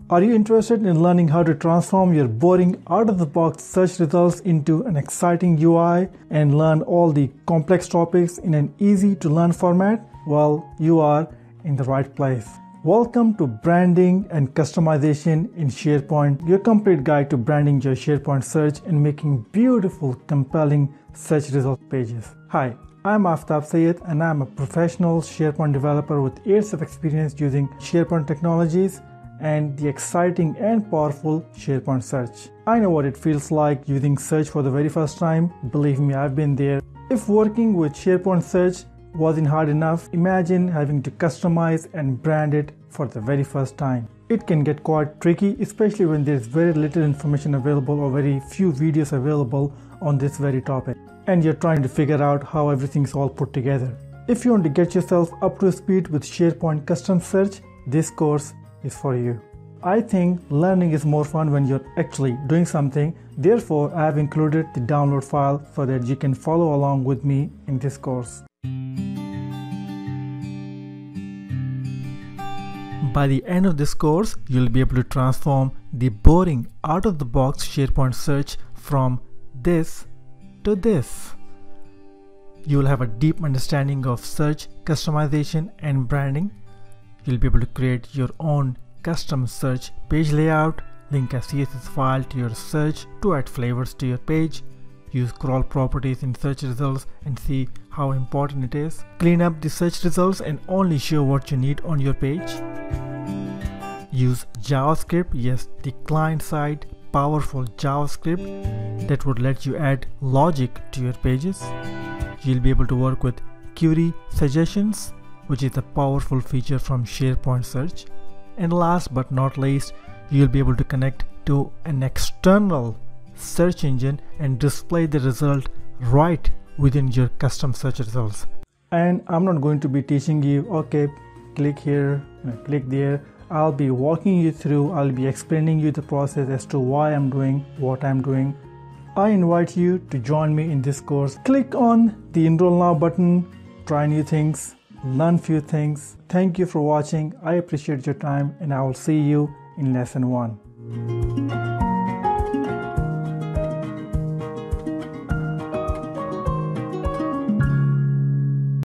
Are you interested in learning how to transform your boring out-of-the-box search results into an exciting UI and learn all the complex topics in an easy-to-learn format? Well, you are in the right place. Welcome to Branding and Customization in SharePoint, your complete guide to branding your SharePoint search and making beautiful, compelling search result pages. Hi, I'm Aftab Sayed and I'm a professional SharePoint developer with years of experience using SharePoint technologies and the exciting and powerful SharePoint search. I know what it feels like using search for the very first time. Believe me, I've been there. If working with SharePoint search wasn't hard enough, imagine having to customize and brand it for the very first time. It can get quite tricky, especially when there's very little information available or very few videos available on this very topic, and you're trying to figure out how everything's all put together. If you want to get yourself up to speed with SharePoint custom search, this course is for you. I think learning is more fun when you're actually doing something. Therefore, I have included the download file so that you can follow along with me in this course. By the end of this course, you'll be able to transform the boring out-of-the-box SharePoint search from this to this. You will have a deep understanding of search, customization, and branding. You'll be able to create your own custom search page layout, link a CSS file to your search to add flavors to your page, use crawl properties in search results and see how important it is, clean up the search results and only show what you need on your page, use JavaScript, yes, the client-side powerful JavaScript that would let you add logic to your pages. You'll be able to work with query suggestions, which is a powerful feature from SharePoint search. And last but not least, you'll be able to connect to an external search engine and display the result right within your custom search results. And I'm not going to be teaching you, okay, click here, click there. I'll be walking you through, I'll be explaining you the process as to why I'm doing what I'm doing. I invite you to join me in this course. Click on the Enroll Now button, try new things, learn few things. Thank you for watching. I appreciate your time and I will see you in lesson 1.